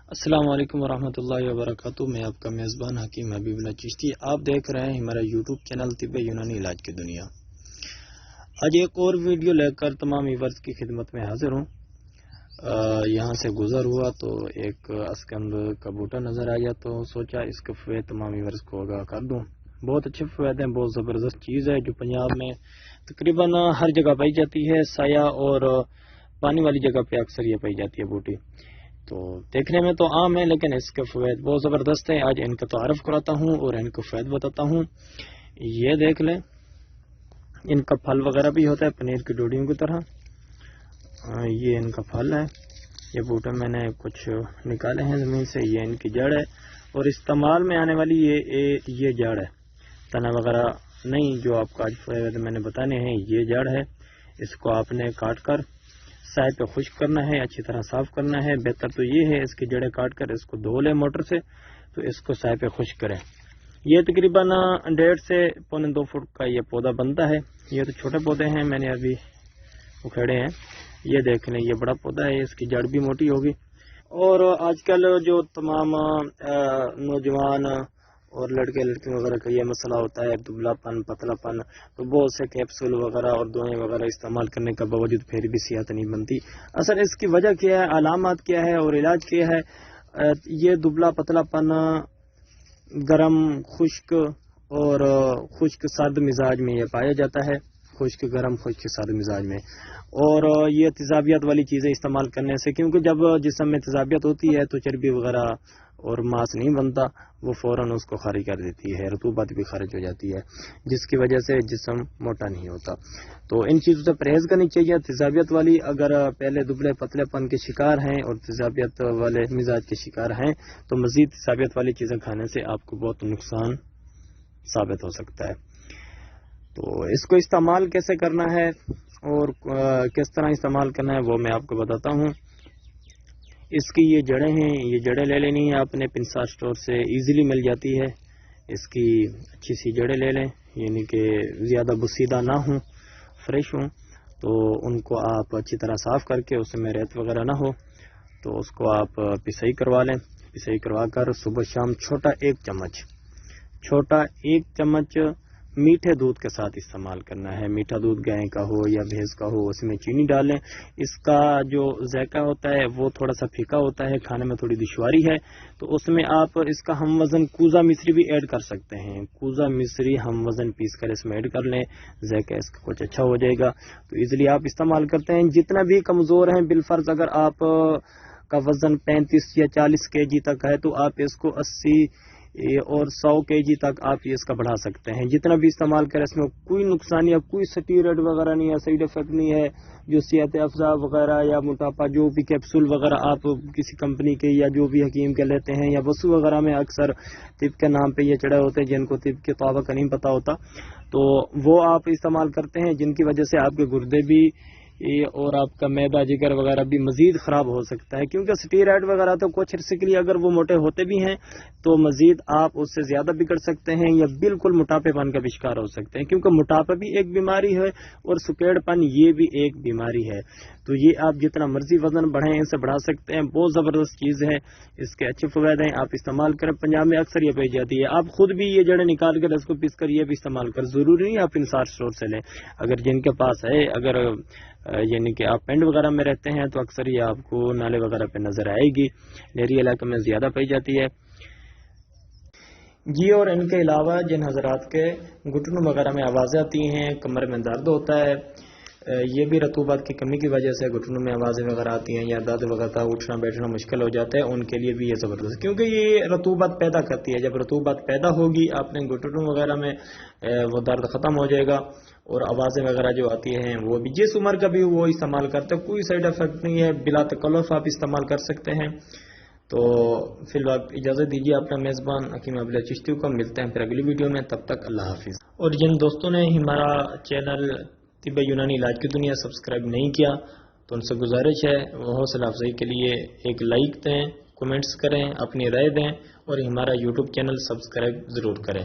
السلام علیکم ورحمۃ اللہ وبرکاتہ۔ میں آپ کا میزبان حکیم حبیب اللہ چشتی، آپ دیکھ رہے ہیں ہمارا یوٹیوب چینل طب یونانی علاج کی دنیا۔ آج ایک اور ویڈیو لے کر تمام ویورز کی خدمت میں حاضر ہوں۔ یہاں سے گزر ہوا تو ایک اسکند کا بوٹا نظر آیا تو سوچا اس کے فوائد تمام ویورز کو آگاہ کر دوں۔ بہت اچھے فوائد ہیں، بہت زبردست چیز ہے جو پنجاب میں تقریباً ہر جگہ پائی جاتی ہے۔ سایہ اور پانی والی جگہ پہ اکثر یہ پائی جاتی ہے بوٹی، تو دیکھنے میں تو عام ہے لیکن اس کے فوائد بہت زبردست ہیں۔ آج ان کا تعارف کراتا ہوں اور ان کو فوائد بتاتا ہوں۔ یہ دیکھ لیں، ان کا پھل وغیرہ بھی ہوتا ہے پنیر کی ڈوڈیوں کی طرح۔ یہ ان کا پھل ہے، یہ بوٹے میں نے کچھ نکالے ہیں زمین سے۔ یہ ان کی جڑ ہے اور استعمال میں آنے والی یہ جڑ ہے، تنا وغیرہ نہیں جو آپ کو آج فوائد میں نے بتانے ہیں۔ یہ جڑ ہے، اس کو آپ نے کاٹ کر سائے پہ خشک کرنا ہے، اچھی طرح صاف کرنا ہے۔ بہتر تو یہ ہے اس کی جڑیں کاٹ کر اس کو دھو لیں موٹر سے، تو اس کو سائے پہ خشک کریں۔ یہ تقریباً 1.5 سے 2.25 فٹ کا یہ پودا بنتا ہے۔ یہ تو چھوٹے پودے ہیں، میں نے ابھی اکھیڑے ہیں۔ یہ دیکھ لیں، یہ بڑا پودا ہے، اس کی جڑ بھی موٹی ہوگی۔ اور آج کل جو تمام نوجوان اور لڑکے لڑکیوں وغیرہ کا یہ مسئلہ ہوتا ہے، دبلا پن پتلا پن، تو بہت سے کیپسول وغیرہ اور دوائیں وغیرہ استعمال کرنے کا باوجود پھر بھی صحت نہیں بنتی۔ اصل اس کی وجہ کیا ہے، علامات کیا ہے اور علاج کیا ہے؟ یہ دبلا پتلا پن گرم خشک اور خشک سرد مزاج میں یہ پایا جاتا ہے، خشک گرم خشک سرد مزاج میں۔ اور یہ تیزابیت والی چیزیں استعمال کرنے سے، کیونکہ جب جسم میں تیزابیت ہوتی ہے تو چربی وغیرہ اور ماس نہیں بنتا، وہ فوراً اس کو خارج کر دیتی ہے، رطوبت بھی خارج ہو جاتی ہے، جس کی وجہ سے جسم موٹا نہیں ہوتا۔ تو ان چیزوں سے پرہیز کرنی چاہیے۔ تیزابیت والی اگر پہلے دبلے پتلے پن کے شکار ہیں اور تیزابیت والے مزاج کے شکار ہیں تو مزید تیزابیت والی چیزیں کھانے سے آپ کو بہت نقصان ثابت ہو سکتا ہے۔ تو اس کو استعمال کیسے کرنا ہے اور کس طرح استعمال کرنا ہے وہ میں آپ کو بتاتا ہوں۔ اس کی یہ جڑیں ہیں، یہ جڑیں لے لینی ہے آپ نے، پنسا اسٹور سے ایزیلی مل جاتی ہے۔ اس کی اچھی سی جڑیں لے لیں، یعنی کہ زیادہ بسیدہ نہ ہوں، فریش ہوں، تو ان کو آپ اچھی طرح صاف کر کے اس میں ریت وغیرہ نہ ہو تو اس کو آپ پسائی کروا لیں۔ پسائی کروا کر صبح شام چھوٹا 1 چمچ میٹھے دودھ کے ساتھ استعمال کرنا ہے۔ میٹھا دودھ گائے کا ہو یا بھینس کا ہو، اس میں چینی ڈالیں۔ اس کا جو ذائقہ ہوتا ہے وہ تھوڑا سا پھیکا ہوتا ہے، کھانے میں تھوڑی دشواری ہے، تو اس میں آپ اس کا ہم وزن کوزا مصری بھی ایڈ کر سکتے ہیں۔ کوزا مصری ہم وزن پیس کر اس میں ایڈ کر لیں، ذائقہ اس کا کچھ اچھا ہو جائے گا، تو ایزیلی آپ استعمال کرتے ہیں۔ جتنا بھی کمزور ہیں، بالفرض اگر آپ کا وزن 35 یا 40 kg تک ہے تو آپ اس کو 80 اور 100 kg تک آپ اس کا بڑھا سکتے ہیں۔ جتنا بھی استعمال کریں، اس میں کوئی نقصان یا کوئی سٹیرائڈ وغیرہ نہیں ہے، سائیڈ افیکٹ نہیں ہے، جو صحت افزا وغیرہ یا موٹاپا جو بھی کیپسول وغیرہ آپ کسی کمپنی کے یا جو بھی حکیم کے لیتے ہیں، یا وسو وغیرہ میں اکثر طب کے نام پہ یہ چڑھے ہوتے ہیں جن کو طب کے طبع کا نہیں پتا ہوتا، تو وہ آپ استعمال کرتے ہیں، جن کی وجہ سے آپ کے گردے بھی اور آپ کا معدہ جگر وغیرہ بھی مزید خراب ہو سکتا ہے، کیونکہ سٹیرائڈ وغیرہ تو کچھ عرصے کے لیے اگر وہ موٹے ہوتے بھی ہیں تو مزید آپ اس سے زیادہ بگڑ سکتے ہیں یا بالکل موٹاپے پن کا بھی شکار ہو سکتے ہیں، کیونکہ موٹاپا بھی ایک بیماری ہے اور سکیڑ پن یہ بھی ایک بیماری ہے۔ تو یہ آپ جتنا مرضی وزن بڑھیں اسے بڑھا سکتے ہیں، بہت زبردست چیز ہے، اس کے اچھے فوائد ہیں، آپ استعمال کریں۔ پنجاب میں اکثر یہ پائی جاتی ہے، آپ خود بھی یہ جڑیں نکال کر اس کو پیس کر یہ بھی استعمال کر، ضروری نہیں آپ انصار اسٹور سے لیں، اگر جن کے پاس ہے، اگر یعنی کہ آپ پینڈ وغیرہ میں رہتے ہیں تو اکثر یہ آپ کو نالے وغیرہ پہ نظر آئے گی، لیری علاقے میں زیادہ پائی جاتی ہے جی۔ اور ان کے علاوہ جن حضرات کے گھٹنوں وغیرہ میں آوازیں آتی ہیں، کمر میں درد ہوتا ہے، یہ بھی رطوبت کی کمی کی وجہ سے گھٹنوں میں آوازیں وغیرہ آتی ہیں یا درد وغیرہ اٹھنا بیٹھنا مشکل ہو جاتا ہے، ان کے لیے بھی یہ زبردست، کیونکہ یہ رطوبت پیدا کرتی ہے۔ جب رطوبت پیدا ہوگی اپنے گھٹنوں وغیرہ میں وہ درد ختم ہو جائے گا اور آوازیں وغیرہ جو آتی ہیں وہ بھی، جس عمر کا بھی وہ استعمال کرتے ہیں، کوئی سائیڈ افیکٹ نہیں ہے، بلا تکلف آپ استعمال کر سکتے ہیں۔ تو فی الوقت اجازت دیجیے، اپنا میزبان حکیم حبیب اللہ چشتی کو، ملتے ہیں پھر اگلی ویڈیو میں، تب تک اللہ حافظ۔ اور جن دوستوں نے ہمارا چینل طب یونانی علاج کی دنیا سبسکرائب نہیں کیا تو ان سے گزارش ہے وہ حوصلہ افزائی کے لیے ایک لائک دیں، کومنٹس کریں، اپنی رائے دیں اور ہمارا یوٹیوب چینل سبسکرائب ضرور کریں۔